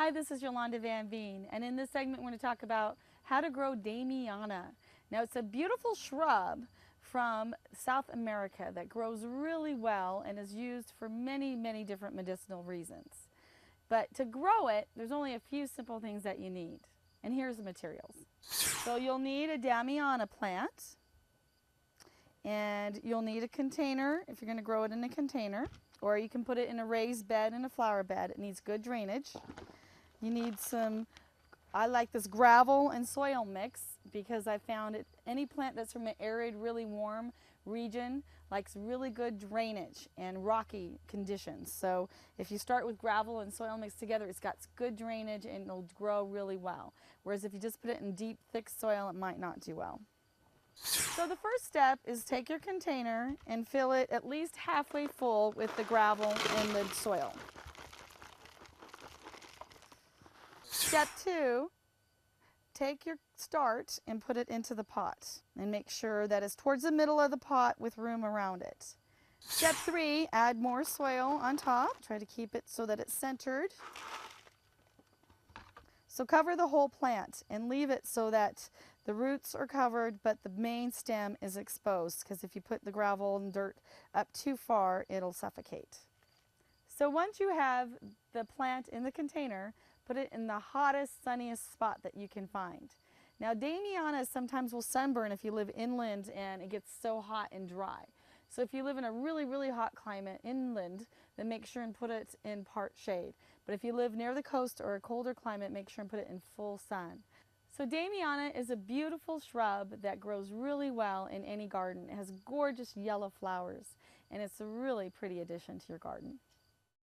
Hi, this is Yolanda Van Veen, and in this segment we're going to talk about how to grow Damiana. Now it's a beautiful shrub from South America that grows really well and is used for many different medicinal reasons. But to grow it, there's only a few simple things that you need. And here's the materials. So you'll need a Damiana plant, and you'll need a container if you're going to grow it in a container, or you can put it in a raised bed in a flower bed. It needs good drainage. You need I like this gravel and soil mix because I found any plant that's from an arid, really warm region likes really good drainage and rocky conditions. So if you start with gravel and soil mixed together, it's got good drainage and it'll grow really well. Whereas if you just put it in deep, thick soil, it might not do well. So the first step is take your container and fill it at least halfway full with the gravel and the soil. Step 2, take your start and put it into the pot and make sure that it's towards the middle of the pot with room around it. Step 3, add more soil on top. Try to keep it so that it's centered. So cover the whole plant and leave it so that the roots are covered but the main stem is exposed, because if you put the gravel and dirt up too far, it'll suffocate. So once you have the plant in the container, put it in the hottest, sunniest spot that you can find. Now, Damiana sometimes will sunburn if you live inland and it gets so hot and dry. So if you live in a really hot climate inland, then make sure and put it in part shade. But if you live near the coast or a colder climate, make sure and put it in full sun. So Damiana is a beautiful shrub that grows really well in any garden. It has gorgeous yellow flowers, and it's a really pretty addition to your garden.